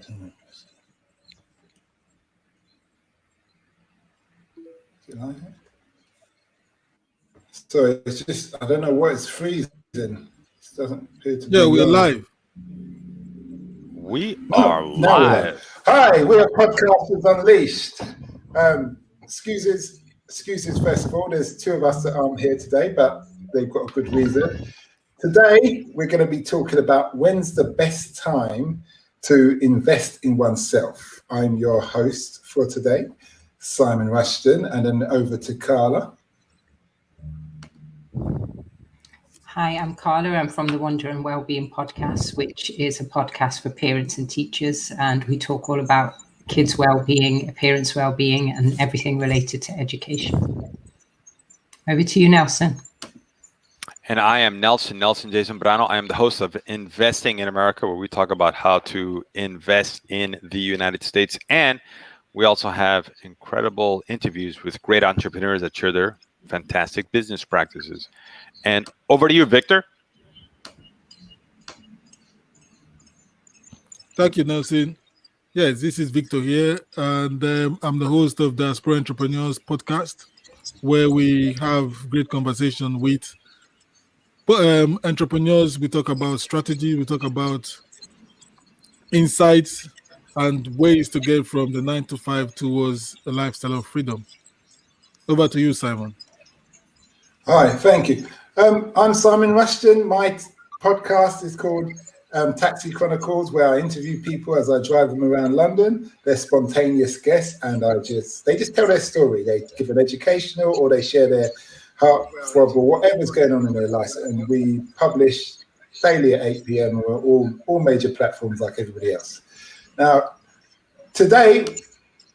don't know. Sorry, it's just, I don't know what it's freezing. It doesn't appear to be. Yeah, we're live. We are now live. Hi, we are Podcasters Unleashed. Excuses first of all. There's two of us that aren't here today, but they've got a good reason. Today, we're going to be talking about when's the best time to invest in oneself. I'm your host for today, Simon Rushton, and then over to Carla. Hi, I'm Carla. I'm from the Wonder and Wellbeing podcast, which is a podcast for parents and teachers. And we talk all about kids' well-being, appearance well-being, and everything related to education. Over to you, Nelson. And I am Nelson J. Zambrano. I am the host of Investing in America, where we talk about how to invest in the United States. And we also have incredible interviews with great entrepreneurs that share their fantastic business practices. And over to you, Victor. Thank you, Nelson. Yes, this is Victor here, and I'm the host of the Diaspora Entrepreneurs podcast, where we have great conversation with entrepreneurs. We talk about strategy, we talk about insights and ways to get from the 9 to 5 towards a lifestyle of freedom. Over to you, Simon. Hi, thank you. I'm Simon Rushton. My podcast is called Taxi Chronicles, where I interview people as I drive them around London. They're spontaneous guests, and they just tell their story. They give an educational, or they share their heartthrob or whatever's going on in their life. And we publish daily at 8 p.m. on all major platforms like everybody else. Now, today,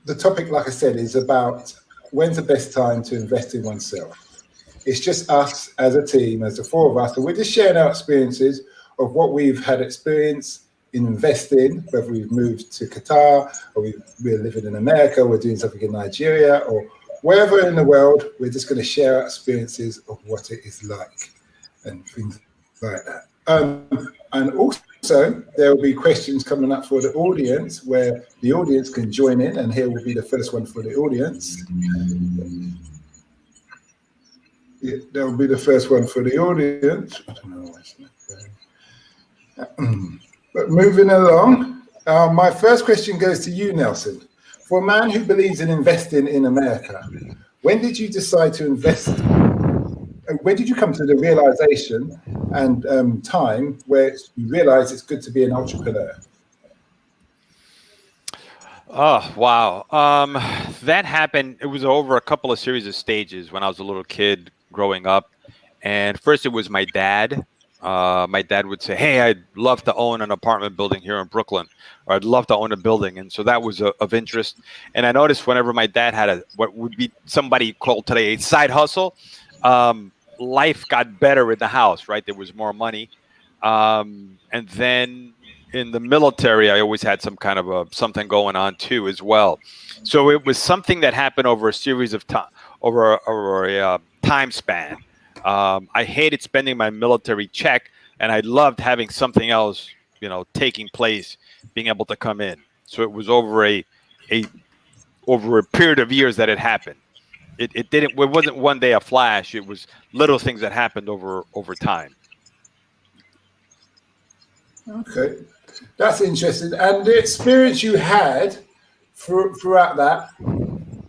the topic, like I said, is about when's the best time to invest in oneself. It's just us as a team, as the four of us, and we're just sharing our experiences of what we've had experience in investing, whether we've moved to Qatar, or we're living in America, we're doing something in Nigeria, or wherever in the world. We're just going to share our experiences of what it is like and things like that. And also, there will be questions coming up for the audience, where the audience can join in, and here will be the first one for the audience. Yeah, that will be the first one for the audience. I don't know why it's not going. But moving along, my first question goes to you, Nelson. For a man who believes in investing in America, when did you decide to invest? When did you come to the realization and time where you realize it's good to be an entrepreneur? Oh, wow. That happened. It was over a couple of series of stages when I was a little kid growing up. And first it was my dad. My dad would say, hey, I'd love to own an apartment building here in Brooklyn, or I'd love to own a building. And so that was of interest. And I noticed whenever my dad had what would be somebody called today a side hustle, life got better in the house, right? There was more money. And then in the military, I always had some kind of something going on too as well. So it was something that happened over a series of time, over a time span. I hated spending my military check, and I loved having something else, taking place, being able to come in. So it was over a period of years that it happened. It wasn't one day a flash. It was little things that happened over time. Okay, that's interesting. And the experience you had throughout that,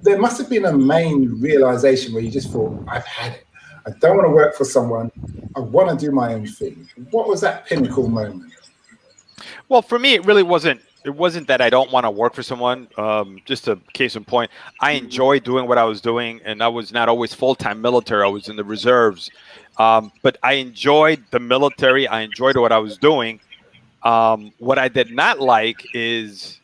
there must have been a main realization where you just thought, I've had it. I don't want to work for someone. I want to do my own thing. What was that pinnacle moment? Well, for me, it really wasn't. It wasn't that I don't want to work for someone. Just a case in point, I enjoyed doing what I was doing, and I was not always full-time military. I was in the reserves, but I enjoyed the military. I enjoyed what I was doing. What I did not like is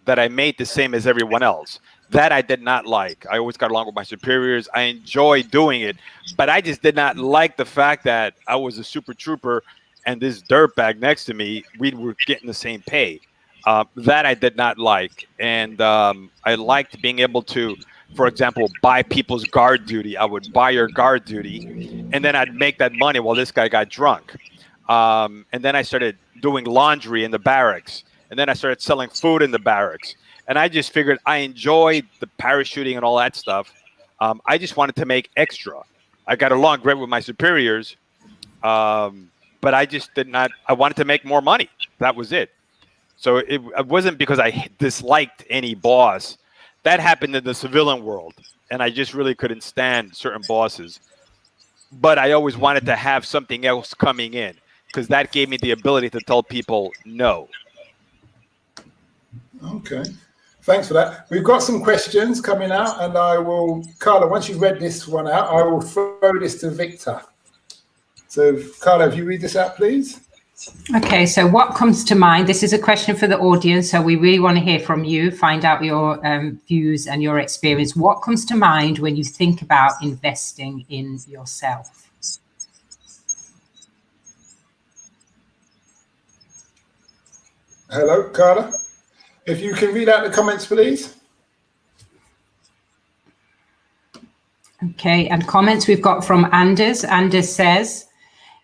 that I made the same as everyone else. That I did not like. I always got along with my superiors. I enjoyed doing it, but I just did not like the fact that I was a super trooper and this dirtbag next to me, we were getting the same pay. That I did not like. And I liked being able to, for example, buy people's guard duty. I would buy your guard duty, and then I'd make that money while this guy got drunk. And then I started doing laundry in the barracks. And then I started selling food in the barracks. And I just figured I enjoyed the parachuting and all that stuff. I just wanted to make extra. I got along great with my superiors, but I just did not. I wanted to make more money. That was it. So it wasn't because I disliked any boss. That happened in the civilian world, and I just really couldn't stand certain bosses. But I always wanted to have something else coming in because that gave me the ability to tell people no. Okay. Thanks for that. We've got some questions coming out, and I will, Carla, once you've read this one out, I will throw this to Victor. So, Carla, if you read this out, please. Okay, so what comes to mind? This is a question for the audience, so we really want to hear from you, find out your views and your experience. What comes to mind when you think about investing in yourself? Hello, Carla. If you can read out the comments, please. Okay, and comments we've got from Anders. Anders says,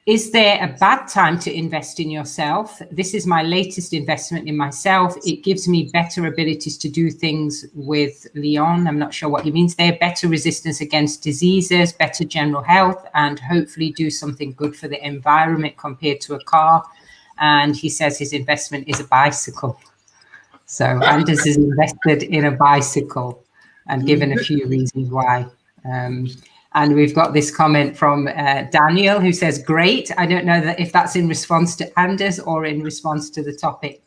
is there a bad time to invest in yourself? This is my latest investment in myself. It gives me better abilities to do things with Leon. I'm not sure what he means there. Better resistance against diseases, better general health, and hopefully do something good for the environment compared to a car. And he says his investment is a bicycle. So Anders is invested in a bicycle and given a few reasons why. And we've got this comment from Daniel who says, great. I don't know if that's in response to Anders or in response to the topic.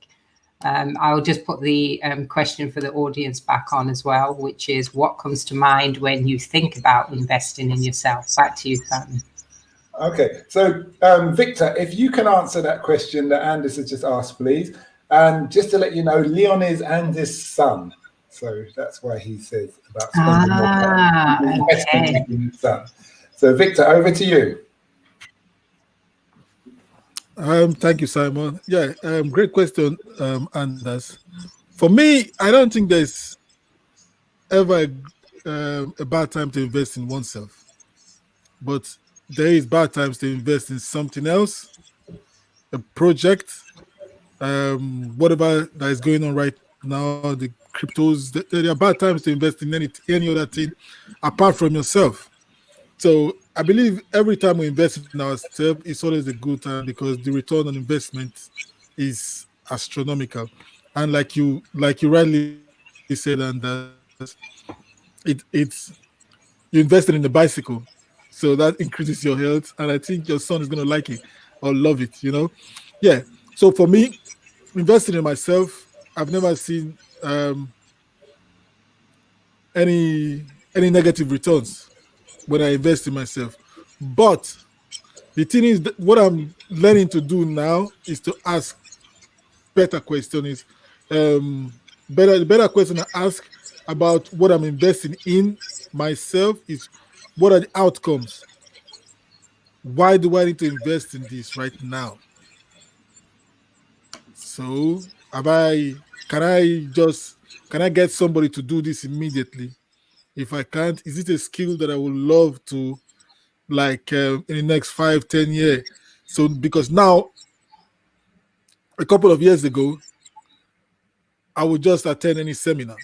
I'll just put the question for the audience back on as well, which is what comes to mind when you think about investing in yourself? Back to you, Simon. Okay, so Victor, if you can answer that question that Anders has just asked, please. And just to let you know, Leon is Anders' son. So that's why he says about spending more time investing in his son. So Victor, over to you. Thank you, Simon. Yeah, great question, Anders. For me, I don't think there's ever a bad time to invest in oneself. But there is bad times to invest in something else, a project, whatever that is going on right now, the cryptos. There are bad times to invest in any other thing apart from yourself. So I believe every time we invest in ourselves, it's always a good time because the return on investment is astronomical. And like you rightly said, and it's you invested in the bicycle, so that increases your health, and I think your son is going to like it or love it. Yeah. So for me, investing in myself, I've never seen any negative returns when I invest in myself. But the thing is, that what I'm learning to do now is to ask better questions. Better question to ask about what I'm investing in myself is, what are the outcomes? Why do I need to invest in this right now? So can I get somebody to do this immediately? If I can't, is it a skill that I would love to, like, in the next 5-10 years? So because now, a couple of years ago, I would just attend any seminar,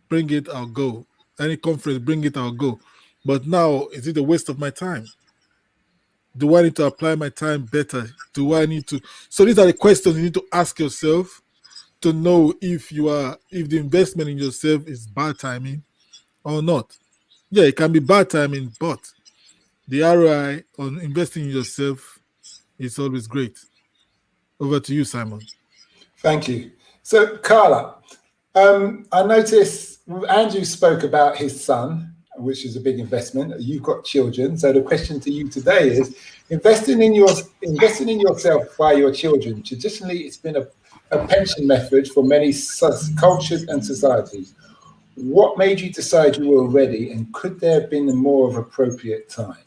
bring it, I'll go. Any conference, bring it, I'll go. But now, is it a waste of my time? Do I need to apply my time better? Do I need to? So these are the questions you need to ask yourself to know if the investment in yourself is bad timing or not. Yeah, it can be bad timing, but the ROI on investing in yourself is always great. Over to you, Simon. Thank you. So, Carla, I noticed Andrew spoke about his son, which is a big investment. You've got children. So the question to you today is, investing in yourself by your children. Traditionally, it's been a pension method for many cultures and societies. What made you decide you were ready, and could there have been a more of appropriate time?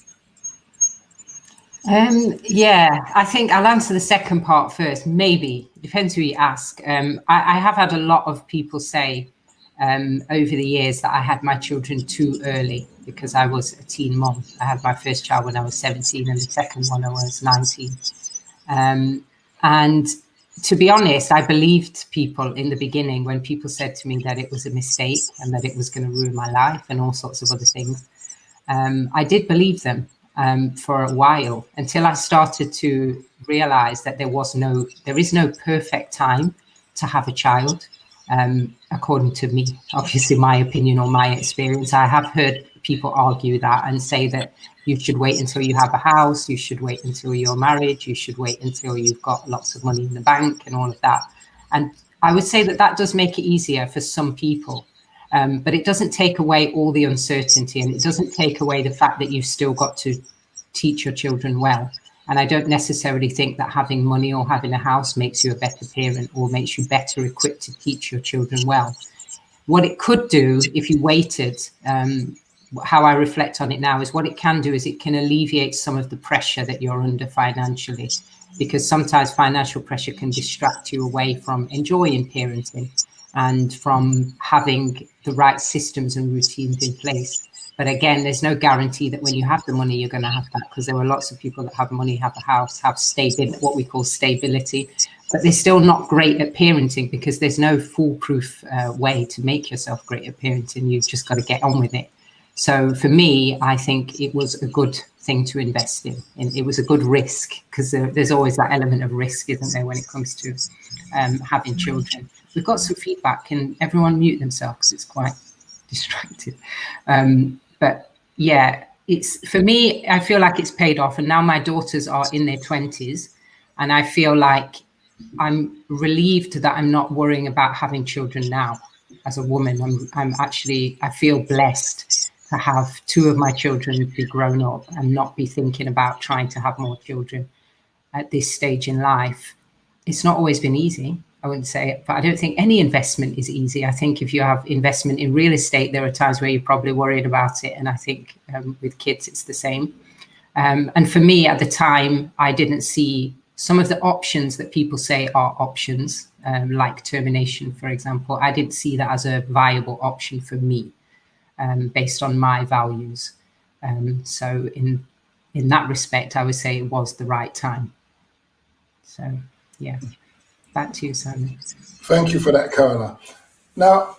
Yeah, I think I'll answer the second part first. Maybe, depends who you ask. I have had a lot of people say over the years that I had my children too early because I was a teen mom. I had my first child when I was 17 and the second one I was 19. And to be honest, I believed people in the beginning when people said to me that it was a mistake and that it was going to ruin my life and all sorts of other things. I did believe them for a while until I started to realize that there is no perfect time to have a child. According to me, obviously my opinion or my experience, I have heard people argue that and say that you should wait until you have a house, you should wait until you're married, you should wait until you've got lots of money in the bank and all of that. And I would say that that does make it easier for some people, but it doesn't take away all the uncertainty, and it doesn't take away the fact that you've still got to teach your children well. And I don't necessarily think that having money or having a house makes you a better parent or makes you better equipped to teach your children well. What it could do if you waited, how I reflect on it now, is what it can do is it can alleviate some of the pressure that you're under financially, because sometimes financial pressure can distract you away from enjoying parenting and from having the right systems and routines in place. But again, there's no guarantee that when you have the money, you're going to have that, because there are lots of people that have money, have a house, have what we call stability, but they're still not great at parenting because there's no foolproof way to make yourself great at parenting. You've just got to get on with it. So for me, I think it was a good thing to invest in. And it was a good risk, because there's always that element of risk, isn't there, when it comes to having children. We've got some feedback. Can everyone mute themselves, because it's quite distracted. But yeah, it's, for me, I feel like it's paid off. And now my daughters are in their 20s, and I feel like I'm relieved that I'm not worrying about having children now. As a woman, I feel blessed to have two of my children be grown up and not be thinking about trying to have more children at this stage in life. It's not always been easy, I wouldn't say it, but I don't think any investment is easy. I think if you have investment in real estate, there are times where you're probably worried about it. And I think with kids, it's the same. And for me at the time, I didn't see some of the options that people say are options, like termination, for example. I didn't see that as a viable option for me, based on my values. So in that respect, I would say it was the right time. So, yeah. Back to you, Simon. Thank you for that, Carla. Now,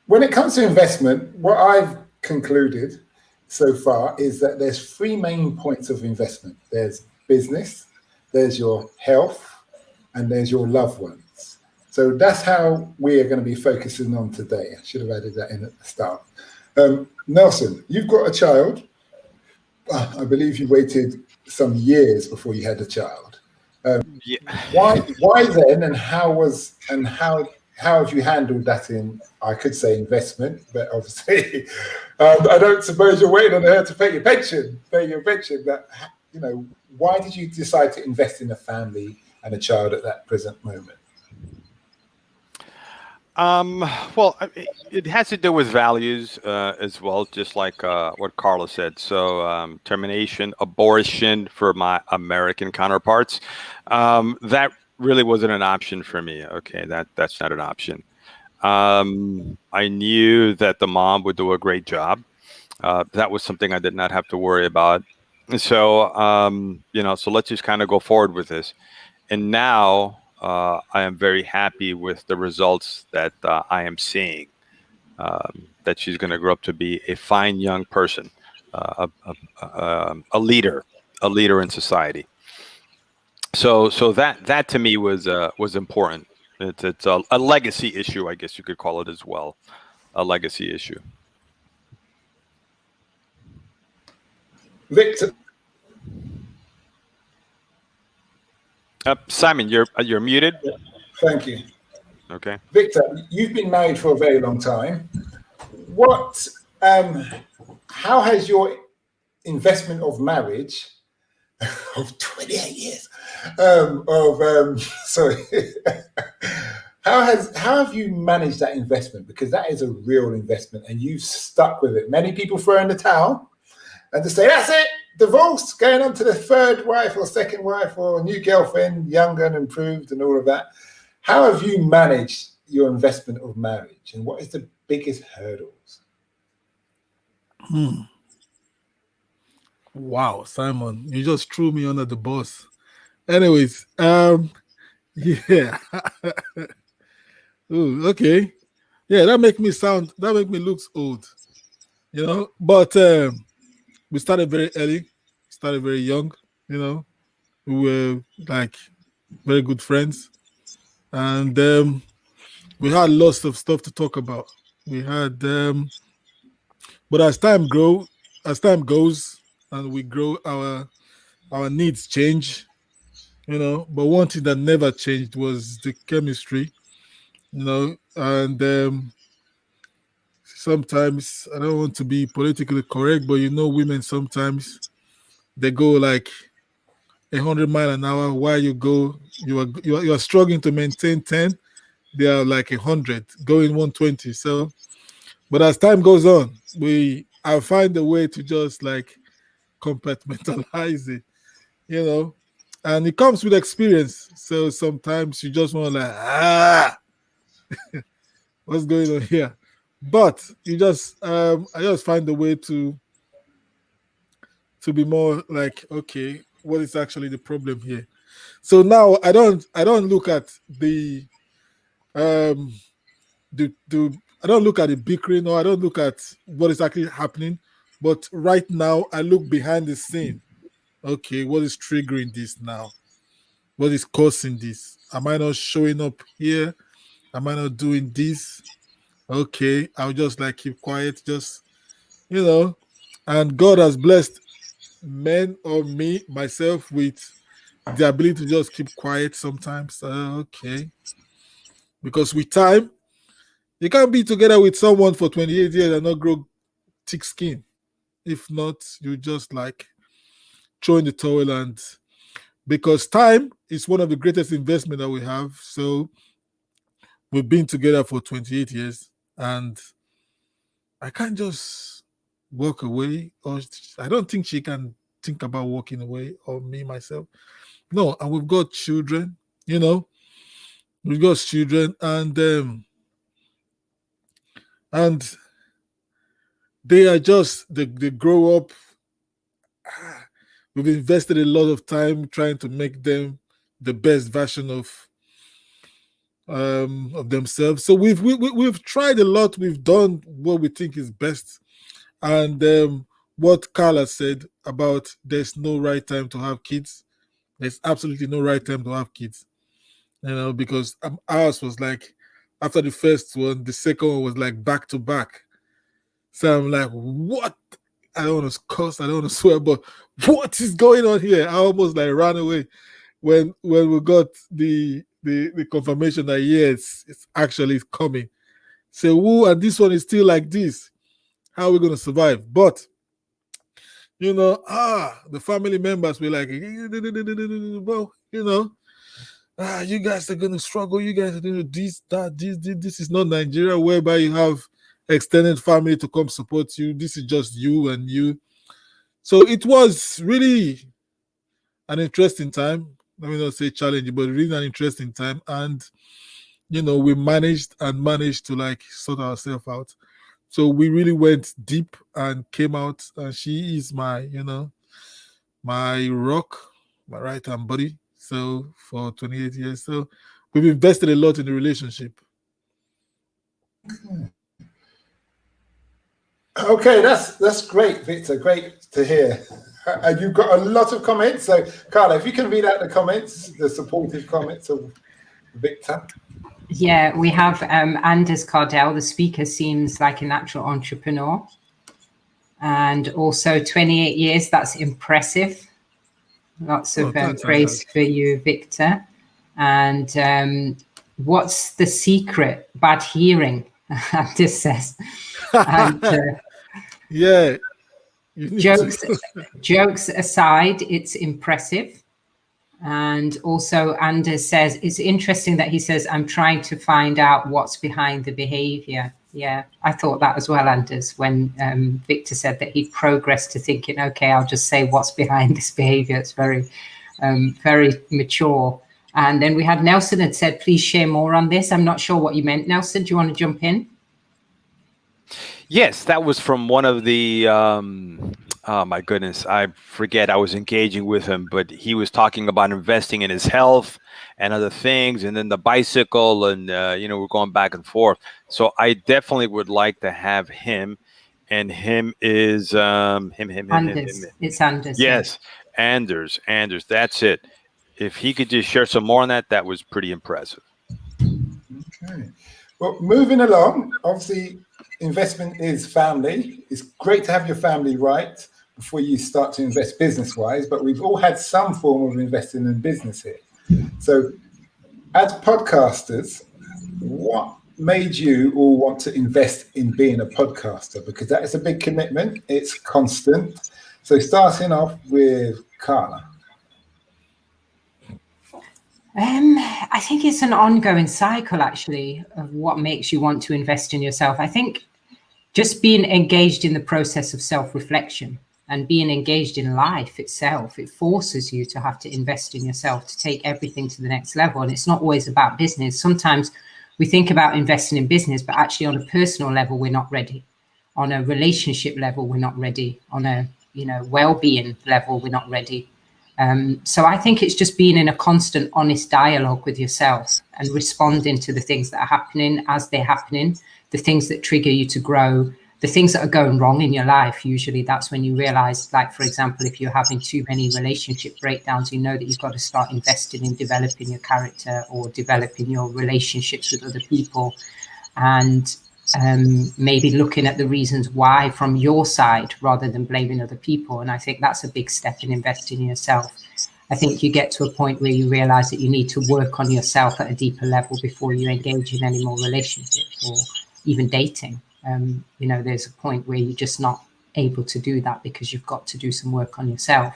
when it comes to investment, what I've concluded so far is that there's three main points of investment. There's business, there's your health, and there's your loved ones. So that's how we are going to be focusing on today. I should have added that in at the start. Nelson, you've got a child. I believe you waited some years before you had a child. Yeah. Why then, and how have you handled that in, I could say, investment, but obviously I don't suppose you're waiting on her to pay your pension, but why did you decide to invest in a family and a child at that present moment? Well, it has to do with values as well, just like what Carla said. So termination, abortion for my American counterparts, that really wasn't an option for me. Okay, that's not an option. I knew that the mom would do a great job. That was something I did not have to worry about. So, so let's just kind of go forward with this. And now, I am very happy with the results that I am seeing, that she's going to grow up to be a fine young person, a leader in society. So that to me was important. It's a legacy issue, I guess you could call it as well, a legacy issue. Victor. Simon, you're muted. Thank you. Okay. Victor, you've been married for a very long time. How has your investment of marriage of 28 years how have you managed that investment? Because that is a real investment and you've stuck with it. Many people throw in the towel and just say, that's it, divorce, going on to the third wife or second wife or new girlfriend, younger and improved and all of that. How have you managed your investment of marriage, and what is the biggest hurdles? Wow, Simon, you just threw me under the bus. Anyways, Yeah. Ooh, okay. Yeah, that make me look old, But we started very early, started very young, We were like very good friends, and we had lots of stuff to talk about. We had, but as time goes, and we grow, our needs change, But one thing that never changed was the chemistry, and sometimes I don't want to be politically correct, but women sometimes they go like 100 miles an hour. While you are struggling to maintain 10, they are like 100 going 120. So, but as time goes on, I find a way to just like compartmentalize it, and it comes with experience. So sometimes you just want to what's going on here? But I just find a way to be more like, okay, what is actually the problem here? So now I don't look at the I don't look at the bickering, or I don't look at what is actually happening, but right now I look behind the scene. Okay, what is triggering this now? What is causing this? Am I not showing up here? Am I not doing this? Okay, I'll just like keep quiet, just and God has blessed men or myself with the ability to just keep quiet sometimes. Okay, because with time, you can't be together with someone for 28 years and not grow thick skin. If not, you just like throw in the towel, and because time is one of the greatest investment that we have. So we've been together for 28 years, and I can't just walk away, or I don't think she can think about walking away, or me myself. No, and we've got children, we've got children, and they are just they grow up. We've invested a lot of time trying to make them the best version of themselves. So we've tried a lot. We've done what we think is best, and what Carla said about there's no right time to have kids. There's absolutely no right time to have kids, because ours was like after the first one, the second one was like back to back. So I'm like, what? I don't want to curse, I don't want to swear, but what is going on here? I almost like ran away when we got the confirmation that yes, it's actually coming. So and this one is still like this. How are we going to survive? But the family members were like, well, you guys are going to struggle. You guys are doing this, that, this is not Nigeria, whereby you have extended family to come support you. This is just you and you. So it was really an interesting time. Let me not say challenging, but really an interesting time. And we managed to like sort ourselves out. So we really went deep and came out, and she is my my rock, my right hand buddy. So for 28 years, so we've invested a lot in the relationship. Okay, that's great, Victor. Great to hear. And you've got a lot of comments. So, Carla, if you can read out the comments, the supportive comments of Victor. Yeah, we have Anders Cardell. The speaker seems like a natural entrepreneur. And also 28 years, that's impressive. Lots of praise for you, Victor. And what's the secret? Bad hearing, Anders says. And, yeah. Jokes aside, it's impressive. And also Anders says, it's interesting that he says, I'm trying to find out what's behind the behavior. Yeah, I thought that as well, Anders, when Victor said that he'd progressed to thinking, okay, I'll just say what's behind this behavior. It's very, very mature. And then we had Nelson had said, please share more on this. I'm not sure what you meant, Nelson. Do you want to jump in? Yes, that was from one of the, oh my goodness, I forget, I was engaging with him, but he was talking about investing in his health and other things, and then the bicycle, and we're going back and forth. So I definitely would like to have him, and him is him. Anders. It's Anders. Yes, Anders. That's it. If he could just share some more on that, that was pretty impressive. Okay. Well, moving along, obviously, investment is family. It's great to have your family right before you start to invest business-wise, but we've all had some form of investing in business here. So, as podcasters, what made you all want to invest in being a podcaster? Because that is a big commitment. It's constant. So, starting off with Carla. I think it's an ongoing cycle, actually, of what makes you want to invest in yourself. I think just being engaged in the process of self-reflection and being engaged in life itself, it forces you to have to invest in yourself to take everything to the next level. And it's not always about business. Sometimes we think about investing in business, but actually on a personal level, we're not ready. On a relationship level, we're not ready. On a well-being level, we're not ready. So I think it's just being in a constant, honest dialogue with yourself and responding to the things that are happening as they're happening, the things that trigger you to grow, the things that are going wrong in your life. Usually that's when you realize, like, for example, if you're having too many relationship breakdowns, you know that you've got to start investing in developing your character or developing your relationships with other people. And maybe looking at the reasons why from your side rather than blaming other people. And I think that's a big step in investing in yourself. I think you get to a point where you realize that you need to work on yourself at a deeper level before you engage in any more relationships or even dating. There's a point where you're just not able to do that because you've got to do some work on yourself.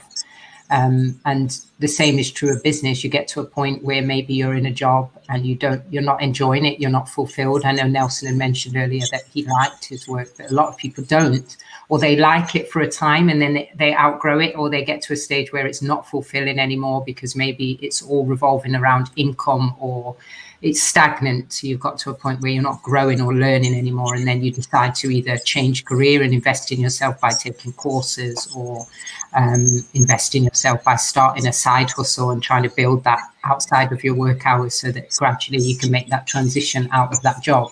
And the same is true of business. You get to a point where maybe you're in a job and you're not enjoying it, you're not fulfilled. I know Nelson had mentioned earlier that he liked his work, but a lot of people don't, or they like it for a time and then they outgrow it, or they get to a stage where it's not fulfilling anymore because maybe it's all revolving around income or it's stagnant. So you've got to a point where you're not growing or learning anymore. And then you decide to either change career and invest in yourself by taking courses, or invest in yourself by starting a side hustle and trying to build that outside of your work hours so that gradually you can make that transition out of that job.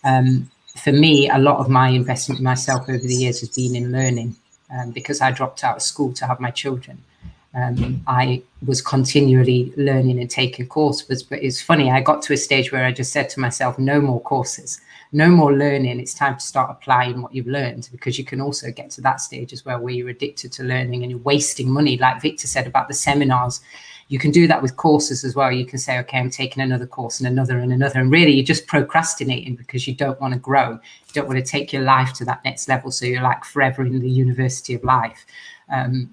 For me, a lot of my investment in myself over the years has been in learning, because I dropped out of school to have my children. I was continually learning and taking courses, but it's funny, I got to a stage where I just said to myself, no more courses, no more learning. It's time to start applying what you've learned, because you can also get to that stage as well where you're addicted to learning and you're wasting money. Like Victor said about the seminars, you can do that with courses as well. You can say, okay, I'm taking another course and another and another. And really you're just procrastinating because you don't want to grow. You don't want to take your life to that next level. So you're like forever in the university of life.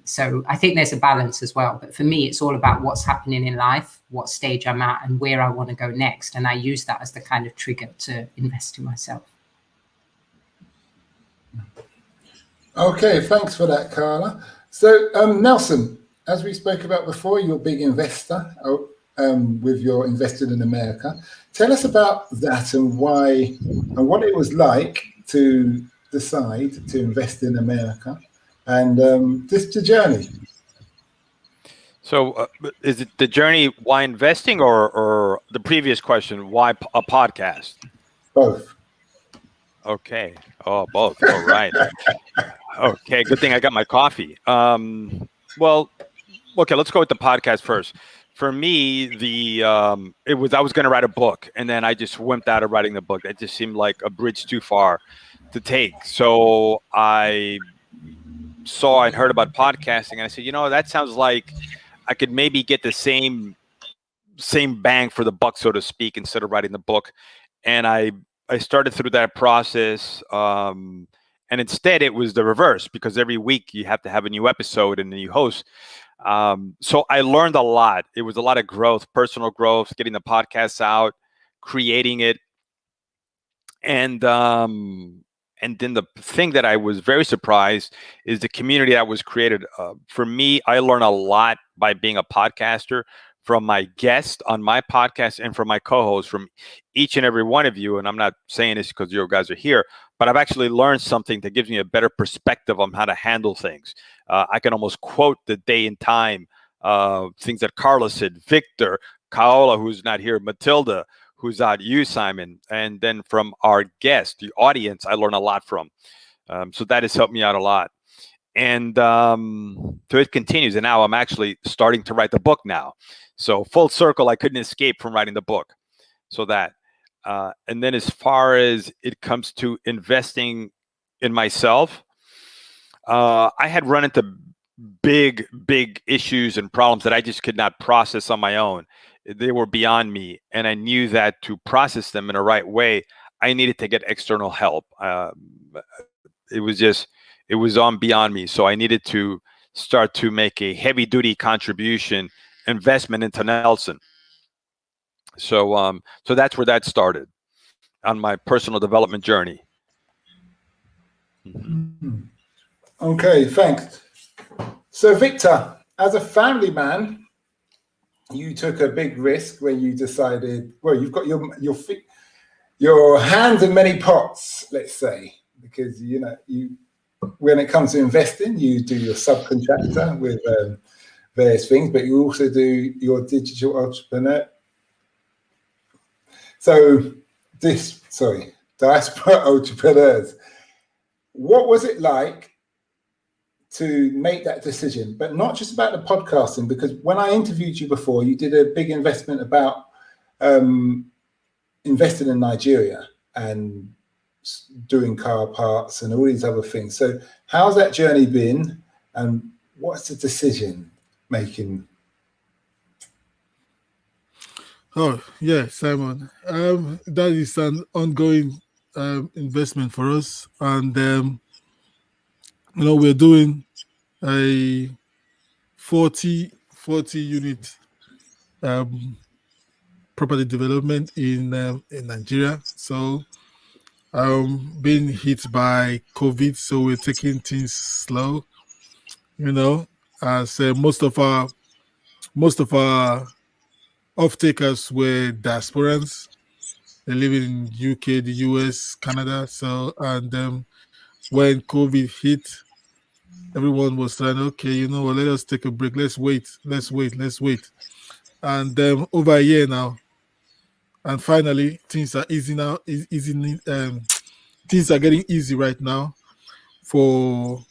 So I think there's a balance as well. But for me, it's all about what's happening in life, what stage I'm at, and where I want to go next. And I use that as the kind of trigger to invest in myself. Okay, thanks for that, Carla. So, Nelson, as we spoke about before, you're a big investor with your Invested in America. Tell us about that and why and what it was like to decide to invest in America. And just the journey. So is it the journey why investing, or the previous question, why a podcast? Both. Okay. Oh, both. All right. Okay. Good thing I got my coffee. Well, okay, let's go with the podcast first. For me, I was going to write a book, and then I just wimped out of writing the book. It just seemed like a bridge too far to take. So I saw and heard about podcasting, and I said, that sounds like I could maybe get the same bang for the buck, so to speak, instead of writing the book. And I started through that process, and instead it was the reverse, because every week you have to have a new episode and a new host. So I learned a lot. It was a lot of growth, personal growth, getting the podcasts out, creating it, and then the thing that I was very surprised is the community that was created. For me, I learn a lot by being a podcaster, from my guests on my podcast and from my co-hosts, from each and every one of you. And I'm not saying this because you guys are here, but I've actually learned something that gives me a better perspective on how to handle things. I can almost quote the day and time things that Carla said, Victor, Kaola, who's not here, Matilda, who's out, you, Simon, and then from our guest, the audience, I learn a lot from. So that has helped me out a lot. And so it continues. And now I'm actually starting to write the book now. So full circle, I couldn't escape from writing the book. So that. And then as far as it comes to investing in myself, I had run into big issues and problems that I just could not process on my own. They were beyond me. And I knew that to process them in a right way, I needed to get external help. It was on beyond me. So I needed to start to make a heavy duty contribution investment into Nelson. So that's where that started on my personal development journey. Okay, thanks. So Victor, as a family man, you took a big risk when you decided, well, you've got your hands in many pots, let's say, because when it comes to investing, you do your subcontractor with various things, but you also do your digital entrepreneur. So diaspora entrepreneurs, what was it like to make that decision? But not just about the podcasting, because when I interviewed you before, you did a big investment about investing in Nigeria and doing car parts and all these other things. So how's that journey been, and what's the decision making? Oh yeah, Simon. That is an ongoing investment for us, and we're doing a 40 unit property development in Nigeria. So being hit by COVID, so we're taking things slow. As most of our off-takers were diasporans. They live in UK, the US, Canada. So, and when COVID hit, everyone was saying, okay, let us take a break. Let's wait. And over a year now, and finally, things are easy now. Things are getting easy right now for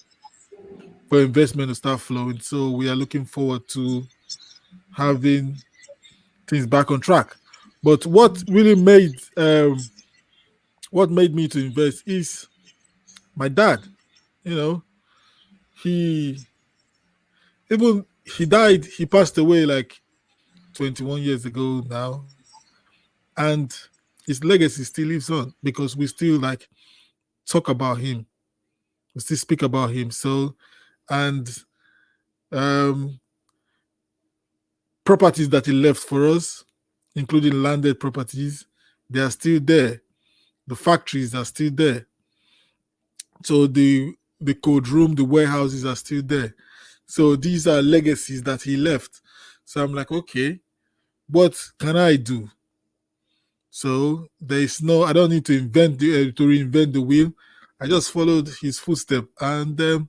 investment to start flowing. So we are looking forward to having things back on track. But what really made me to invest is my dad. He died. He passed away like 21 years ago now, and his legacy still lives on because we still talk about him. We still speak about him. So, and properties that he left for us, including landed properties, they are still there. The factories are still there. So the code room, the warehouses are still there. So these are legacies that he left. So I'm like, okay, what can I do? So I don't need to reinvent the wheel. I just followed his footsteps, and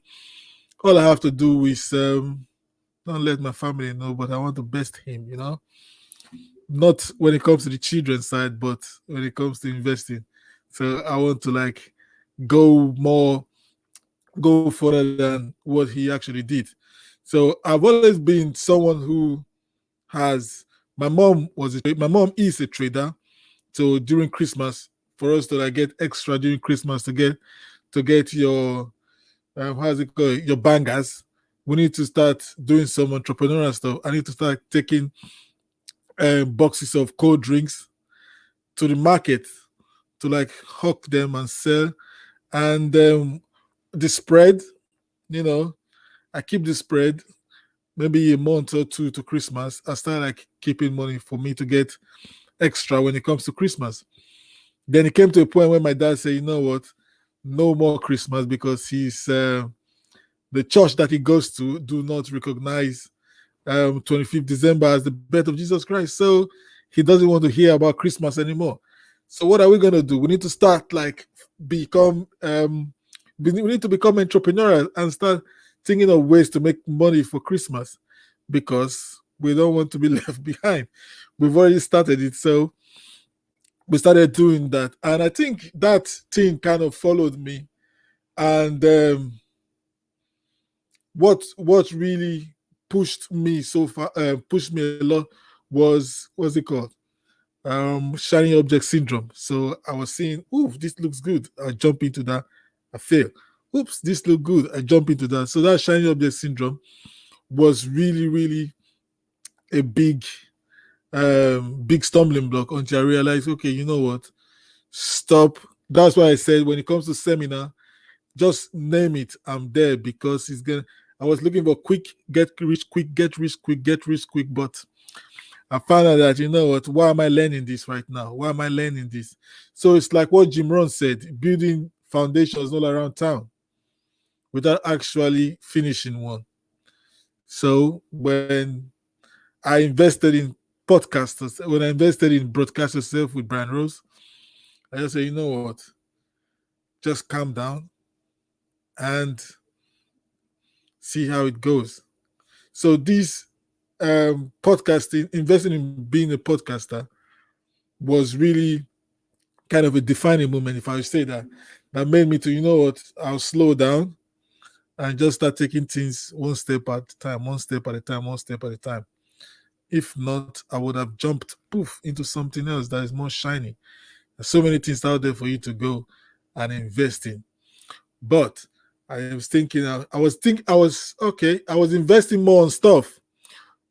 all I have to do is don't let my family know, but I want to best him, not when it comes to the children's side, but when it comes to investing. So I want to go further than what he actually did. So I've always been someone who my mom is a trader. So during Christmas, for us to get extra during Christmas to get your how's it called, your bangers, we need to start doing some entrepreneurial stuff. I need to start taking boxes of cold drinks to the market to hawk them and sell. And the spread, I keep the spread maybe a month or two to Christmas. I start keeping money for me to get extra when it comes to Christmas. Then it came to a point where my dad said, you know what, no more Christmas, because he's the church that he goes to do not recognize 25th December as the birth of Jesus Christ. So he doesn't want to hear about Christmas anymore. So what are we going to do? We need to start we need to become entrepreneurial and start thinking of ways to make money for Christmas. because we don't want to be left behind. We've already started it, so we started doing that, and I think that thing kind of followed me. And what really pushed me so far, pushed me a lot, was what's it called? Shiny object syndrome. So I was saying, oof, this looks good. I jump into that, I fail. Oops, this looks good. I jump into that. So that shiny object syndrome was really, really a big stumbling block until I realized, okay, you know what? Stop. That's why I said when it comes to seminar, just name it. I'm there, because I was looking for quick, get rich quick, get rich quick, get rich quick, but I found out that, you know what, why am I learning this right now? Why am I learning this? So it's like what Jim Rohn said, building foundations all around town without actually finishing one. So when I invested in podcasters, when I invested in Broadcast Yourself with Brian Rose, I just say, you know what, just calm down and see how it goes. So this podcasting, investing in being a podcaster, was really kind of a defining moment, if I would say that. That made me to, you know what, I'll slow down and just start taking things one step at a time, one step at a time, one step at a time. If not, I would have jumped poof into something else that is more shiny. There's so many things out there for you to go and invest in. But I was thinking, I was investing more on stuff.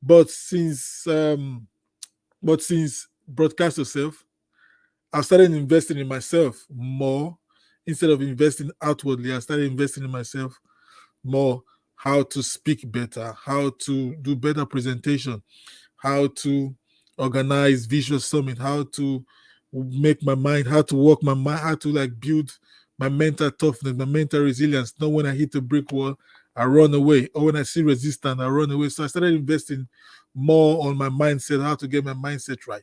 But since Broadcast Yourself, I've started investing in myself more. Instead of investing outwardly, I started investing in myself more. How to speak better, how to do better presentation, how to organize visual summit, how to make my mind, how to work my mind, how to like build my mental toughness, my mental resilience. Not when I hit a brick wall, I run away, or when I see resistance, I run away. So I started investing more on my mindset, how to get my mindset right.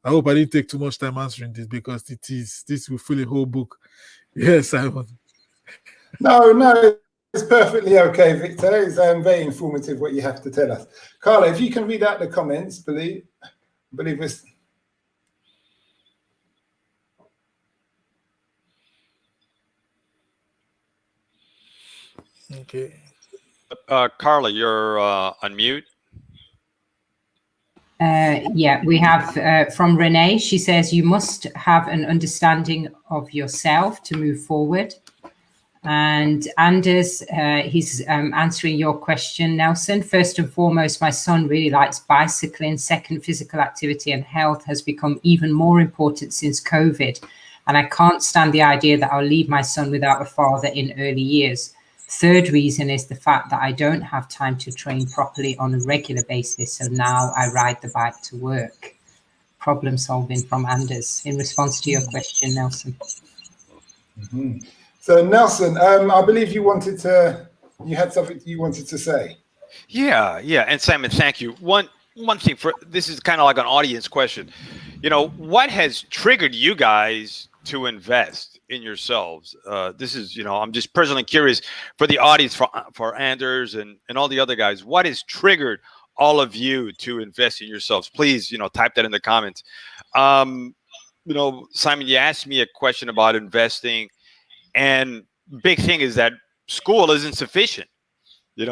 I hope I didn't take too much time answering this, because this will fill a whole book. Yes, Simon. No, it's perfectly okay, Victor. It's very informative what you have to tell us. Carla, if you can read out the comments, believe us. Okay. Carla, you're on mute. Yeah, we have from Renee. She says, you must have an understanding of yourself to move forward. And Anders, he's answering your question, Nelson. First and foremost, my son really likes bicycling. Second, physical activity and health has become even more important since COVID. And I can't stand the idea that I'll leave my son without a father in early years. Third reason is the fact that I don't have time to train properly on a regular basis. So now I ride the bike to work. Problem solving from Anders in response to your question, Nelson. Mm-hmm. So Nelson, I believe you had something you wanted to say. Yeah. And Simon, thank you. One thing, this is kind of like an audience question. You know, what has triggered you guys to invest in yourselves? This is, I'm just personally curious for the audience, for Anders and all the other guys. What has triggered all of you to invest in yourselves? Please, type that in the comments. Simon, you asked me a question about investing. And big thing is that school isn't sufficient.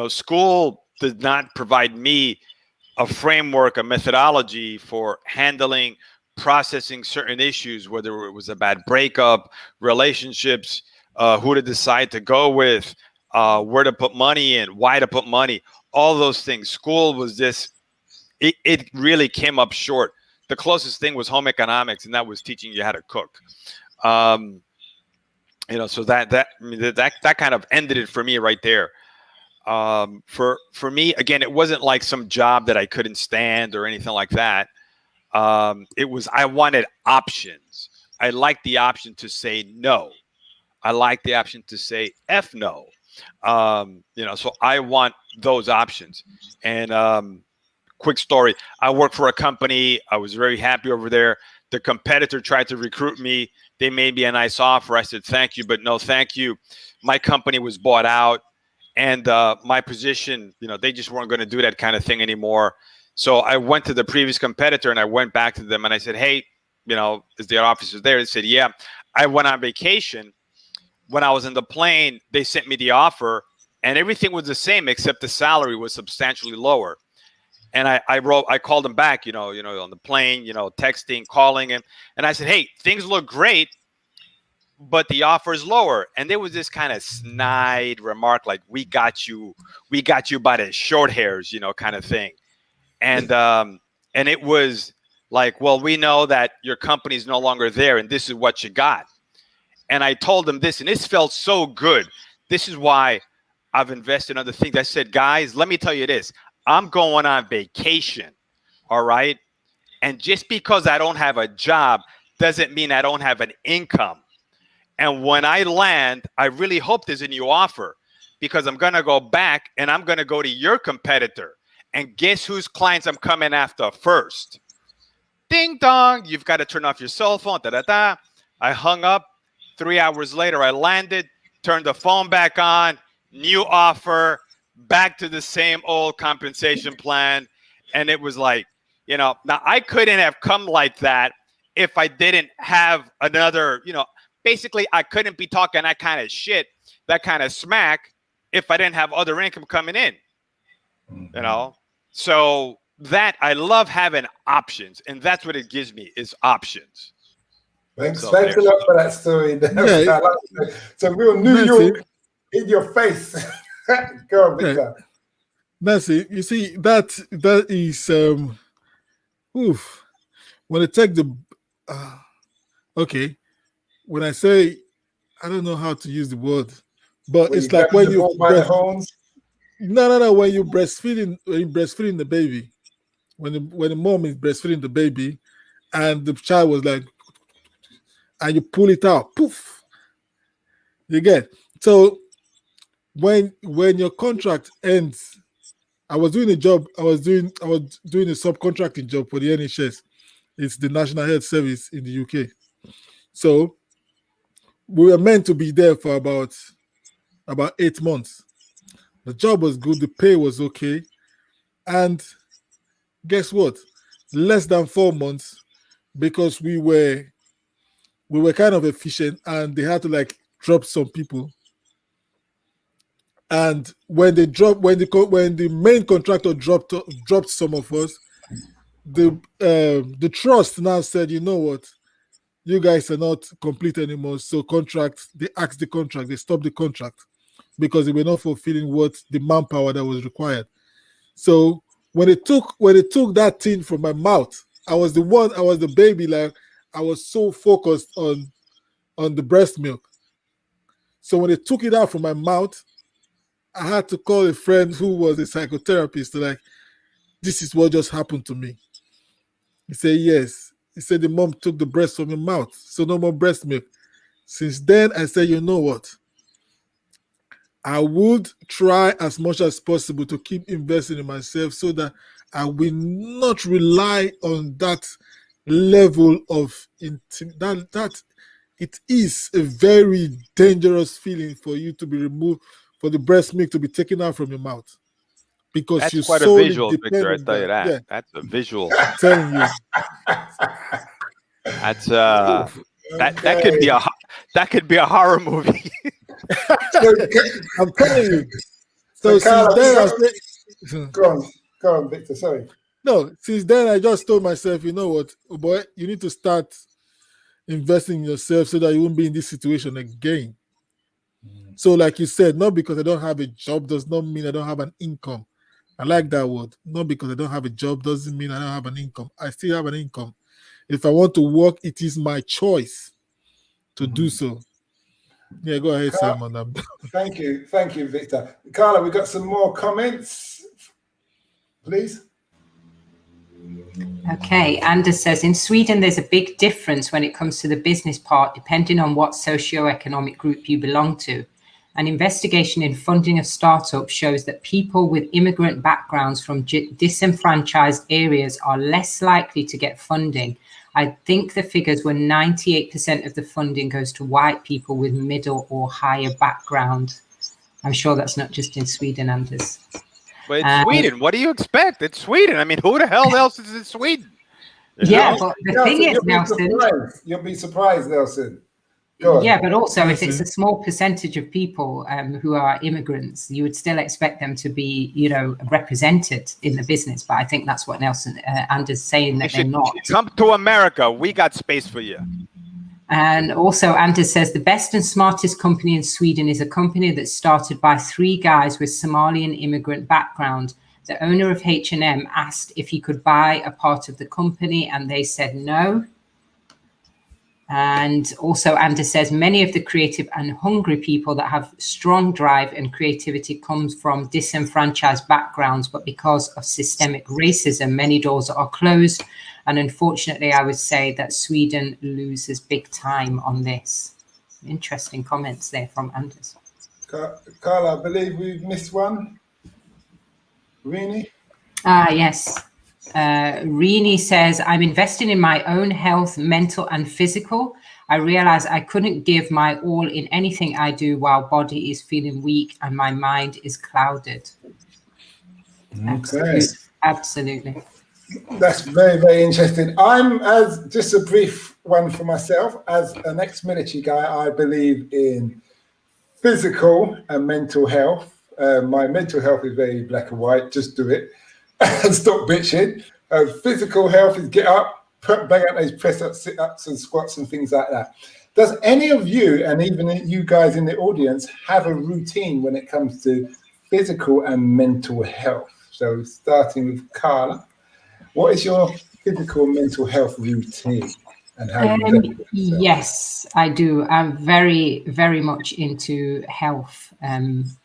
School does not provide me a framework, a methodology for handling, processing certain issues, whether it was a bad breakup, relationships, who to decide to go with, where to put money in, why to put money, all those things. School was it really came up short. The closest thing was home economics, and that was teaching you how to cook. So that kind of ended it for me right there. For me, again, it wasn't like some job that I couldn't stand or anything like that. It was, I wanted options. I liked the option to say no. I liked the option to say F no. So I want those options. And quick story, I worked for a company. I was very happy over there. The competitor tried to recruit me. They made me a nice offer. I said, thank you, but no, thank you. My company was bought out. And my position, they just weren't going to do that kind of thing anymore. So I went to the previous competitor and I went back to them and I said, hey, is their officers there? They said, yeah. I went on vacation. When I was in the plane, they sent me the offer and everything was the same except the salary was substantially lower. And I called them back, on the plane, texting, calling him. And I said, hey, things look great, but the offer is lower. And there was this kind of snide remark, like, we got you by the short hairs, kind of thing. And it was like, well, we know that your company is no longer there and this is what you got. And I told them this, and this felt so good. This is why I've invested in other things. I said, guys, let me tell you this. I'm going on vacation, all right? And just because I don't have a job doesn't mean I don't have an income. And when I land, I really hope there's a new offer because I'm going to go back and I'm going to go to your competitor. And guess whose clients I'm coming after first? Ding dong, you've got to turn off your cell phone, da-da-da. I hung up. 3 hours later, I landed, turned the phone back on, new offer, back to the same old compensation plan. And it was like, now I couldn't have come like that if I didn't have another, basically I couldn't be talking that kind of shit, that kind of smack if I didn't have other income coming in, So that I love having options, and that's what it gives me is options. Thanks a lot for that story. Yeah. So real New York in your face. Go on, Victor. Nancy, you see that is when I take the okay. When I say I don't know how to use the word, but it's like when you by the horns. No. When you're breastfeeding the baby, when the mom is breastfeeding the baby, and the child was like, and you pull it out, poof. You get so when your contract ends. I was doing a job. I was doing a subcontracting job for the NHS. It's the National Health Service in the UK. So we were meant to be there for about 8 months. The job was good. The pay was okay. And guess what? Less than 4 months, because we were kind of efficient, and they had to drop some people. And when the main contractor dropped some of us, the trust now said, you know what, you guys are not complete anymore. So they axed the contract, they stopped the contract because they were not fulfilling what the manpower that was required. So when they took that thing from my mouth, I was the baby, I was so focused on the breast milk. So when they took it out from my mouth, I had to call a friend who was a psychotherapist, this is what just happened to me. He said, yes. He said the mom took the breast from your mouth, so no more breast milk. Since then, I said, you know what? I would try as much as possible to keep investing in myself so that I will not rely on that level of that it is a very dangerous feeling for you to be removed, for the breast milk to be taken out from your mouth, because that's you're quite a visual, Victor. I tell you that. Yeah. That's a visual. I'm telling you. That's that could be a horror movie. I'm telling you. So since then, go on, Victor. Sorry. No, since then I just told myself, you know what, oh boy, you need to start investing in yourself so that you won't be in this situation again. So like you said, not because I don't have a job does not mean I don't have an income. I like that word. Not because I don't have a job doesn't mean I don't have an income. I still have an income. If I want to work, it is my choice to do so. Yeah, go ahead, Simon. Thank you, Victor. Carla, we got some more comments, please. Okay, Anders says, in Sweden, there's a big difference when it comes to the business part, depending on what socioeconomic group you belong to. An investigation in funding of startups shows that people with immigrant backgrounds from disenfranchised areas are less likely to get funding. I think the figures were 98% of the funding goes to white people with middle or higher background. I'm sure that's not just in Sweden, Anders. But it's Sweden. What do you expect? It's Sweden. I mean, who the hell else is in Sweden? Yeah, but the Nelson, thing is, Nelson. You'll be surprised, Nelson. Go on. Yeah, but also if it's a small percentage of people who are immigrants, you would still expect them to be, represented in the business. But I think that's what Nelson Anders is saying, that they're not. Come to America. We got space for you. And also Anders says the best and smartest company in Sweden is a company that's started by 3 guys with Somalian immigrant background. The owner of H&M asked if he could buy a part of the company and they said no. And also Anders says many of the creative and hungry people that have strong drive and creativity comes from disenfranchised backgrounds, but because of systemic racism, many doors are closed. And unfortunately, I would say that Sweden loses big time on this. Interesting comments there from Anders. Carla, I believe we've missed one. Rini? Yes. Rini says, I'm investing in my own health, mental and physical. I realize I couldn't give my all in anything I do while body is feeling weak and my mind is clouded. Okay. Absolutely. That's very, very interesting. I'm, as just a brief one for myself, as an ex-military guy, I believe in physical and mental health. My mental health is very black and white. Just do it and stop bitching. Physical health is get up, bang out those press-ups, sit-ups and squats and things like that. Does any of you, and even you guys in the audience, have a routine when it comes to physical and mental health? So starting with Carla. What is your physical and mental health routine and how you Yes, I do. I'm very, very much into health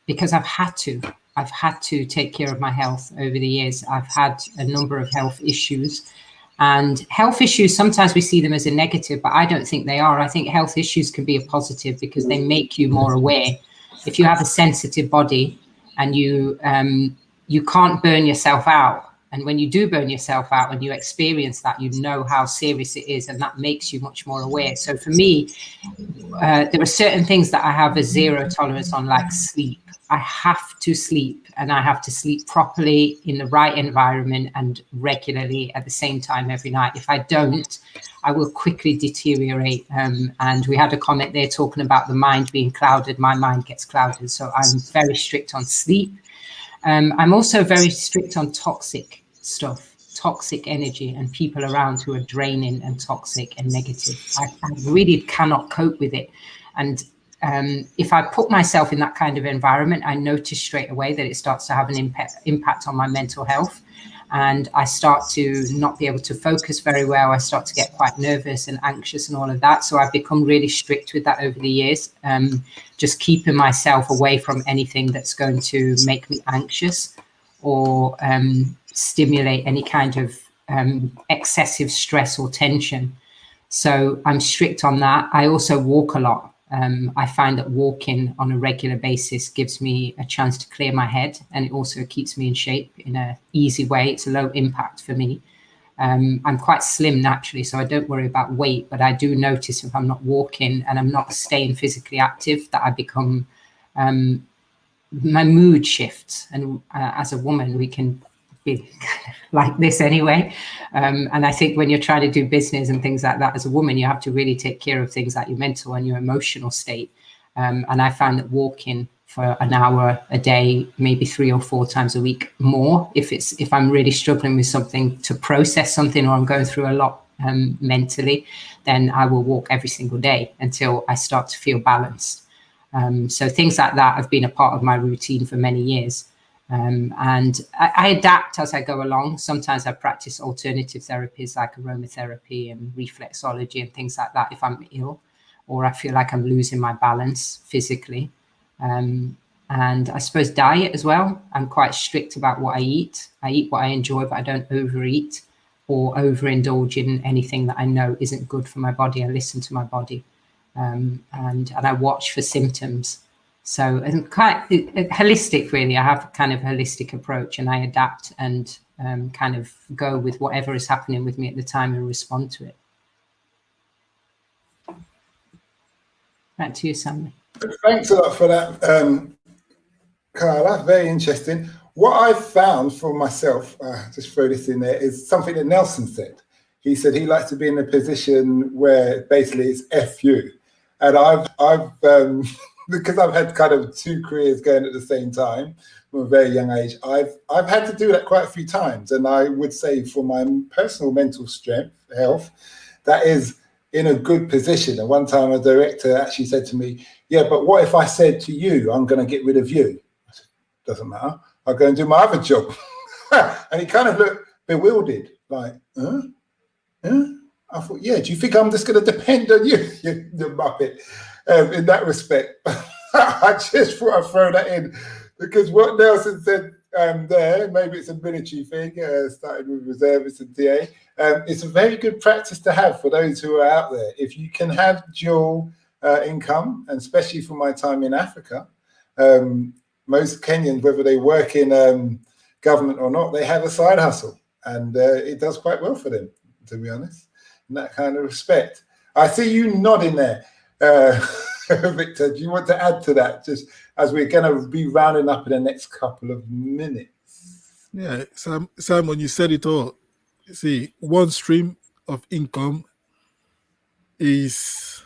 because I've had to. I've had to take care of my health over the years. I've had a number of health issues, and health issues, sometimes we see them as a negative, but I don't think they are. I think health issues can be a positive because they make you more aware. If you have a sensitive body and you can't burn yourself out, and when you do burn yourself out and you experience that, you know how serious it is, and that makes you much more aware. So for me, there are certain things that I have a zero tolerance on, like sleep. I have to sleep, and I have to sleep properly in the right environment and regularly at the same time every night. If I don't, I will quickly deteriorate. And we had a comment there talking about the mind being clouded. My mind gets clouded. So I'm very strict on sleep. I'm also very strict on toxic stuff, toxic energy and people around who are draining and toxic and negative. I really cannot cope with it. And if I put myself in that kind of environment, I notice straight away that it starts to have an impact on my mental health. And I start to not be able to focus very well. I start to get quite nervous and anxious and all of that. So I've become really strict with that over the years, just keeping myself away from anything that's going to make me anxious or stimulate any kind of excessive stress or tension. So I'm strict on that. I also walk a lot. I find that walking on a regular basis gives me a chance to clear my head, and it also keeps me in shape in an easy way. It's a low impact for me. I'm quite slim naturally, so I don't worry about weight, but I do notice if I'm not walking and I'm not staying physically active that I become, my mood shifts. And as a woman, we can be kind of like this anyway. And I think when you're trying to do business and things like that as a woman, you have to really take care of things like your mental and your emotional state. And I find that walking for an hour a day, maybe 3 or 4 times a week more, if I'm really struggling with something, to process something, or I'm going through a lot mentally, then I will walk every single day until I start to feel balanced. So things like that have been a part of my routine for many years. And I adapt as I go along. Sometimes I practice alternative therapies like aromatherapy and reflexology and things like that if I'm ill or I feel like I'm losing my balance physically. And I suppose diet as well. I'm quite strict about what I eat. I eat what I enjoy, but I don't overeat or overindulge in anything that I know isn't good for my body. I listen to my body, and I watch for symptoms. So I'm quite holistic, really. I have a kind of holistic approach, and I adapt and kind of go with whatever is happening with me at the time and respond to it. Back to you, Sammy. Thanks a lot for that Carla, very interesting. What I've found for myself, just throw this in there, is something that Nelson said. He said he likes to be in a position where basically it's F you. And I've because I've had kind of two careers going at the same time from a very young age, I've had to do that quite a few times. And I would say for my personal mental strength, health, that is in a good position. And one time a director actually said to me, yeah, but what if I said to you, I'm going to get rid of you? I said, doesn't matter. I'll go and do my other job. And he kind of looked bewildered, like, huh? I thought, yeah, do you think I'm just going to depend on you, you muppet, in that respect? I just thought I'd throw that in because what Nelson said there, maybe it's a military thing, started with reservists and TA. It's a very good practice to have for those who are out there. If you can have dual income, and especially for my time in Africa, most Kenyans, whether they work in government or not, they have a side hustle, and it does quite well for them, to be honest, in that kind of respect. I see you nodding there, Victor. Do you want to add to that, just as we're going to be rounding up in the next couple of minutes? Yeah, Simon, you said it all. See, one stream of income it's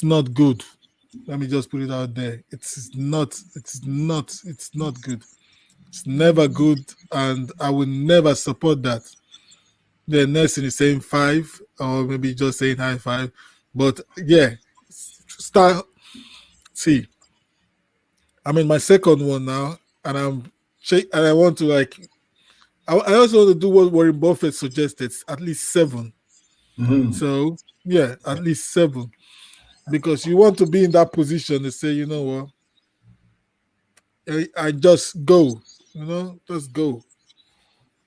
not good. Let me just put it out there. It's not good. It's never good, and I will never support that. The Nelson is saying 5, or maybe just saying high 5. But yeah, start. See, I'm in my second one now, and I want to I also want to do what Warren Buffett suggested, at least 7. Mm-hmm. So yeah, at least 7, because you want to be in that position to say, you know what, I just go, just go.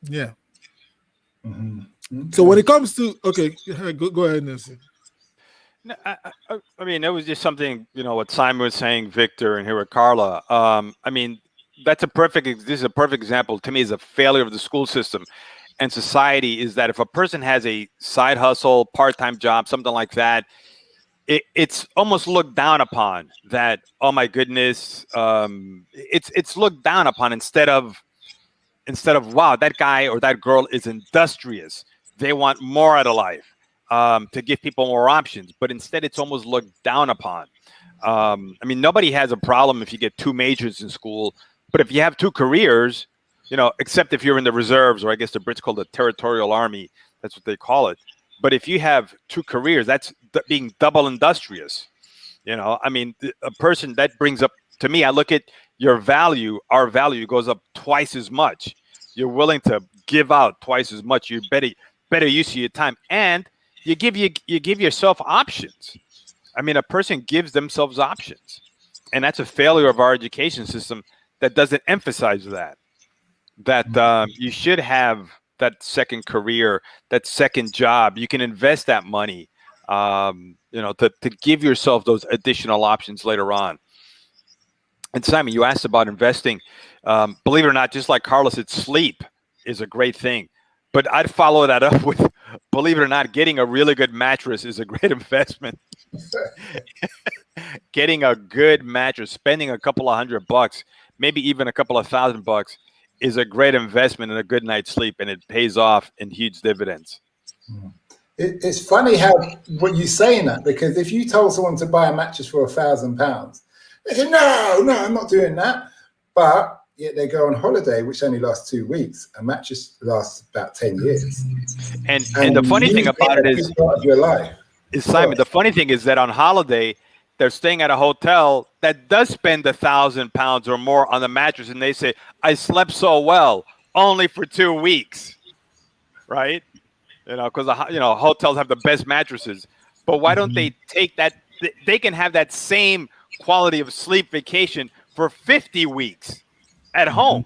Yeah. Mm-hmm. Okay. So when it comes to go ahead, Nelson. No, I mean, it was just something, what Simon was saying, Victor, and here with Carla. I mean, this is a perfect example to me is a failure of the school system and society, is that if a person has a side hustle, part-time job, something like that, it's almost looked down upon. That, oh my goodness, it's looked down upon instead of wow, that guy or that girl is industrious. They want more out of life, to give people more options, but instead it's almost looked down upon. I mean, nobody has a problem if you get 2 majors in school, but if you have 2 careers, except if you're in the reserves, or I guess the Brits call it the territorial army, that's what they call it. But if you have 2 careers, that's being double industrious. I mean, a person that brings up, to me, I look at your value, our value goes up twice as much. You're willing to give out twice as much. You're better use of your time, and you give yourself options. I mean, a person gives themselves options, and that's a failure of our education system that doesn't emphasize that you should have that second career, that second job. You can invest that money, to give yourself those additional options later on. And Simon, you asked about investing. Believe it or not, just like Carlos said, sleep is a great thing. But I'd follow that up with, believe it or not, getting a really good mattress is a great investment. Getting a good mattress, spending a couple of $100, maybe even a couple of $1,000 is a great investment in a good night's sleep, and it pays off in huge dividends. It's funny how what you saying that, because if you told someone to buy a mattress for £1,000, they say, no, I'm not doing that. But yet they go on holiday, which only lasts 2 weeks. A mattress lasts about 10 years. And the funny thing about it is, part of your life. Simon, the funny thing is that on holiday, they're staying at a hotel that does spend £1,000 or more on the mattress, and they say, I slept so well, only for 2 weeks, right? Because hotels have the best mattresses. But why don't they take that? They can have that same quality of sleep vacation for 50 weeks at home.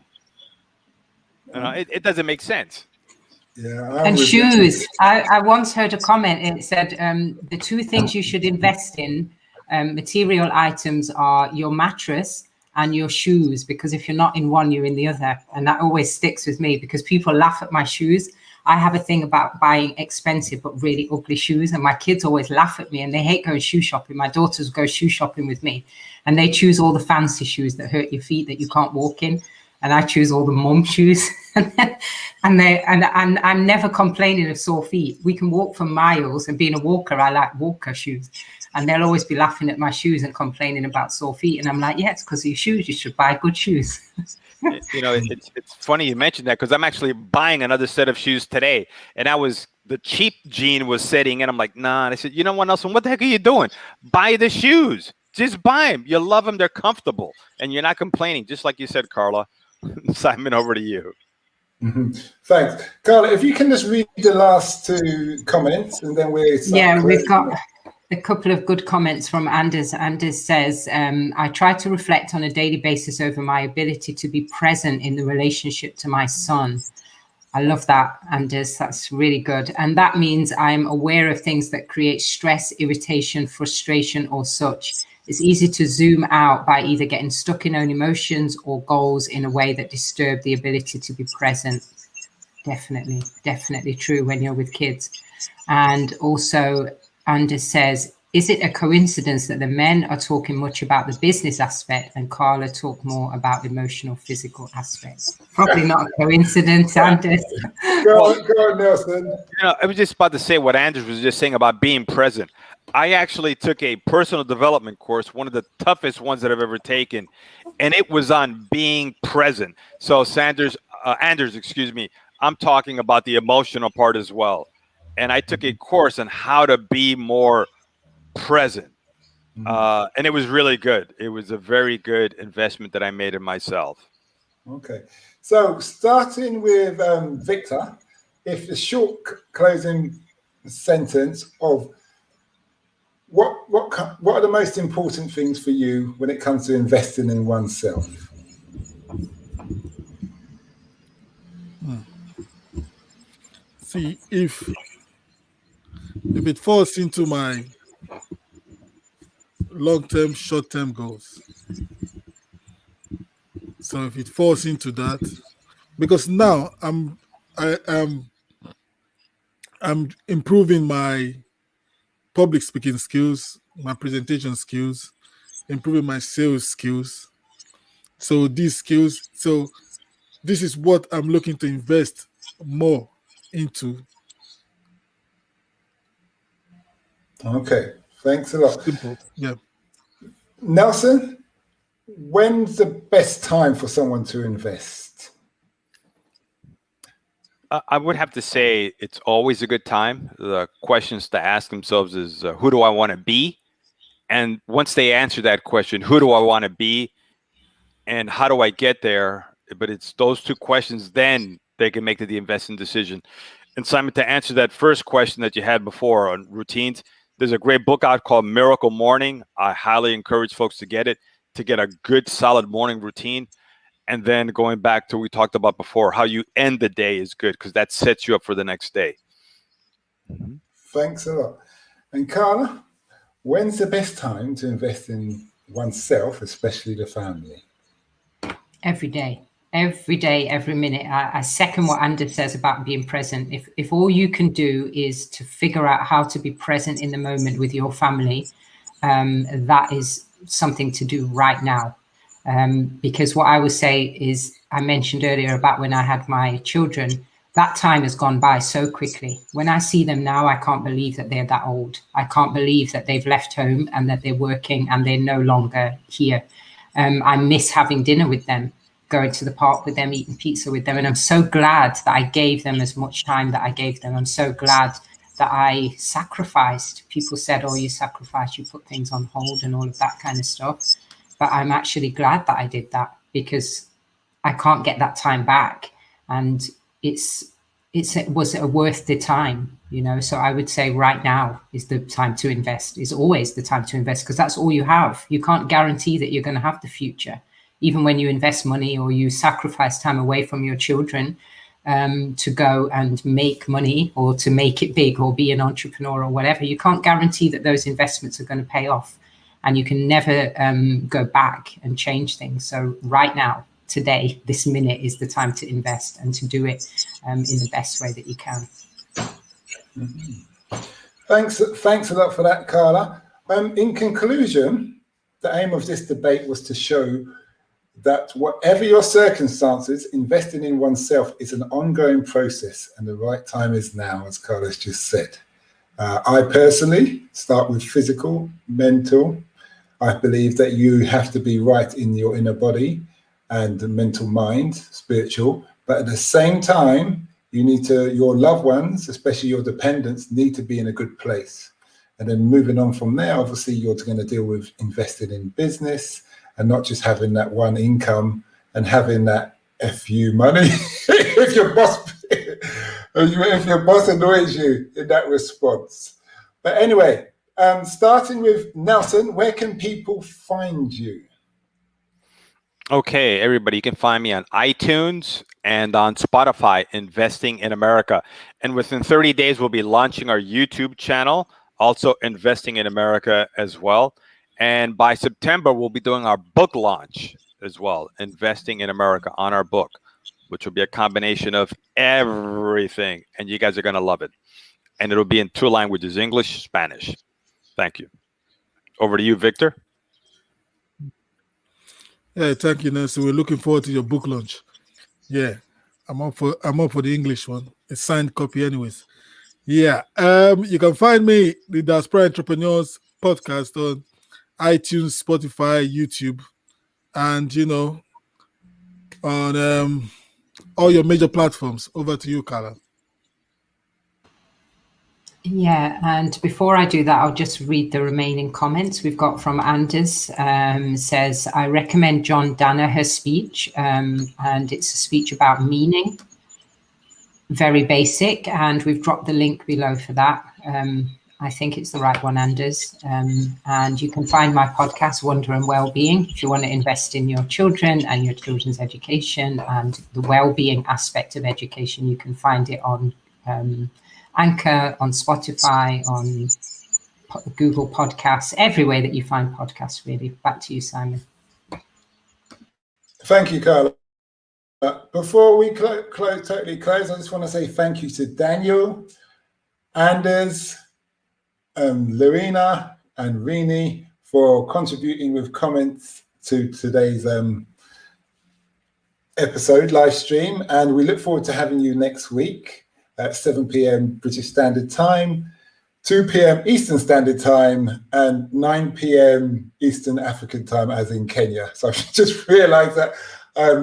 It doesn't make sense. Yeah, and shoes. I once heard a comment. It said the 2 things you should invest in, material items, are your mattress and your shoes, because if you're not in one, you're in the other. And that always sticks with me, because people laugh at my shoes. I have a thing about buying expensive but really ugly shoes, and my kids always laugh at me, and they hate going shoe shopping. My daughters go shoe shopping with me, and they choose all the fancy shoes that hurt your feet that you can't walk in, and I choose all the mum shoes. and I'm never complaining of sore feet. We can walk for miles, and being a walker, I like walker shoes. And they'll always be laughing at my shoes and complaining about sore feet. And I'm like, yeah, it's because of your shoes. You should buy good shoes. You know, it's funny you mentioned that, because I'm actually buying another set of shoes today. And the cheap gene was setting in. I'm like, nah. And I said, you know what, Nelson, what the heck are you doing? Buy the shoes. Just buy them. You love them. They're comfortable. And you're not complaining, just like you said, Carla. Simon, over to you. Mm-hmm. Thanks. Carla, if you can just read the last two comments, and then we've got a couple of good comments from Anders. Anders says, I try to reflect on a daily basis over my ability to be present in the relationship to my son. I love that, Anders. That's really good. And that means I'm aware of things that create stress, irritation, frustration, or such. It's easy to zoom out by either getting stuck in own emotions or goals in a way that disturb the ability to be present. Definitely true when you're with kids. And also, Anders says, is it a coincidence that the men are talking much about the business aspect and Carla talk more about emotional, physical aspects? Probably not a coincidence, Anders. Go on, Nelson. You know, I was just about to say what Anders was just saying about being present. I actually took a personal development course, one of the toughest ones that I've ever taken, and it was on being present. So Anders, I'm talking about the emotional part as well. And I took a course on how to be more present. And it was really good. It was a very good investment that I made in myself. Okay. So starting with Victor, if the short closing sentence of what are the most important things for you when it comes to investing in oneself? See, if it falls into my long-term, short-term goals. So if it falls into that, because now I'm improving my public speaking skills, my presentation skills, improving my sales skills. So these skills, so this is what I'm looking to invest more into. Okay, thanks a lot. Simple. Yeah. Nelson, when's the best time for someone to invest? I would have to say it's always a good time. The questions to ask themselves is, who do I want to be? And once they answer that question, who do I want to be? And how do I get there? But it's those two questions, then they can make the investing decision. And Simon, to answer that first question that you had before on routines, there's a great book out called Miracle Morning. I highly encourage folks to get it, to get a good, solid morning routine. And then going back to what we talked about before, how you end the day is good because that sets you up for the next day. Thanks a lot. And Carla, when's the best time to invest in oneself, especially the family? Every day, every minute. I second what Anders says about being present. If all you can do is to figure out how to be present in the moment with your family, that is something to do right now. Because what I would say is, I mentioned earlier about when I had my children, that time has gone by so quickly. When I see them now, I can't believe that they're that old. I can't believe that they've left home and that they're working and they're no longer here. I miss having dinner with them, going to the park with them, eating pizza with them. And I'm so glad that I gave them as much time that I gave them. I'm so glad that I sacrificed. People said, oh, you sacrificed, you put things on hold and all of that kind of stuff. But I'm actually glad that I did that because I can't get that time back. And was it worth the time, you know? So I would say right now is the time to invest, is always the time to invest, because that's all you have. You can't guarantee that you're going to have the future. Even when you invest money or you sacrifice time away from your children to go and make money or to make it big or be an entrepreneur or whatever, you can't guarantee that those investments are going to pay off. And you can never go back and change things. So right now today, this minute is the time to invest and to do it in the best way that you can. Thanks a lot for that, Carla. In conclusion, the aim of this debate was to show that whatever your circumstances, investing in oneself is an ongoing process, and the right time is now, as Carla's just said. I personally start with physical, mental. I believe that you have to be right in your inner body and mental mind, spiritual, but at the same time, your loved ones, especially your dependents, need to be in a good place. And then moving on from there, obviously you're going to deal with investing in business and not just having that one income and having that FU money. if your boss annoys you in that response. But anyway, starting with Nelson, where can people find you? Okay, everybody, you can find me on iTunes and on Spotify, Investing in America. And within 30 days, we'll be launching our YouTube channel, also Investing in America as well. And by September, we'll be doing our book launch as well, Investing in America, on our book, which will be a combination of everything. And you guys are going to love it. And it'll be in 2 languages, English, Spanish. Thank you. Over to you, Victor. Yeah, thank you, Nelson. We're looking forward to your book launch. Yeah, I'm up for the English one. It's signed copy, anyways. Yeah, you can find me, the Diaspora Entrepreneurs podcast, on iTunes, Spotify, YouTube, and on all your major platforms. Over to you, Carla. Yeah, and before I do that, I'll just read the remaining comments we've got from Anders. Says, I recommend John Danaher's speech, and it's a speech about meaning. Very basic, and we've dropped the link below for that. I think it's the right one, Anders. And you can find my podcast, Wonder and Wellbeing, if you want to invest in your children and your children's education and the well-being aspect of education. You can find it on Anchor, on Spotify, on Google Podcasts, everywhere that you find podcasts, really. Back to you, Simon. Thank you, Carla. Before we totally close, I just want to say thank you to Daniel, Anders, Lorena, and Rini for contributing with comments to today's episode live stream. And we look forward to having you next week at 7 p.m. British Standard Time, 2 p.m. Eastern Standard Time, and 9 p.m. Eastern African Time, as in Kenya. So I just realized that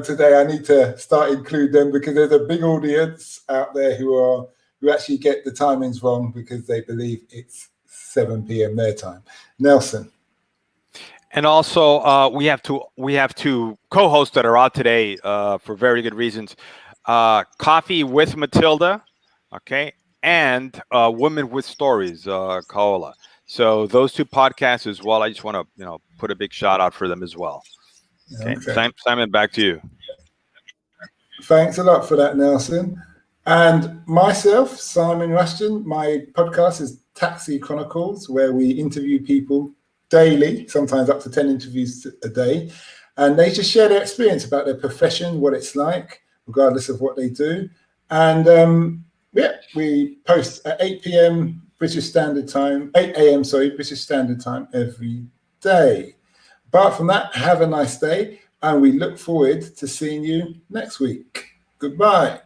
today I need to start including them, because there's a big audience out there who actually get the timings wrong because they believe it's 7 p.m. their time. Nelson. And also, we have two co-hosts that are out today for very good reasons. Coffee with Matilda, okay, and Women with Stories, Kaola. So those 2 podcasts as well. I just want to put a big shout out for them as well. Okay. Simon, back to you. Thanks a lot for that, Nelson. And myself, Simon Rushton, my podcast is Taxi Chronicles, where we interview people daily, sometimes up to 10 interviews a day. And they just share their experience about their profession, what it's like, regardless of what they do. And we post at 8 p.m. British Standard Time, 8 a.m. British Standard Time every day. Apart from that, have a nice day, and we look forward to seeing you next week. Goodbye.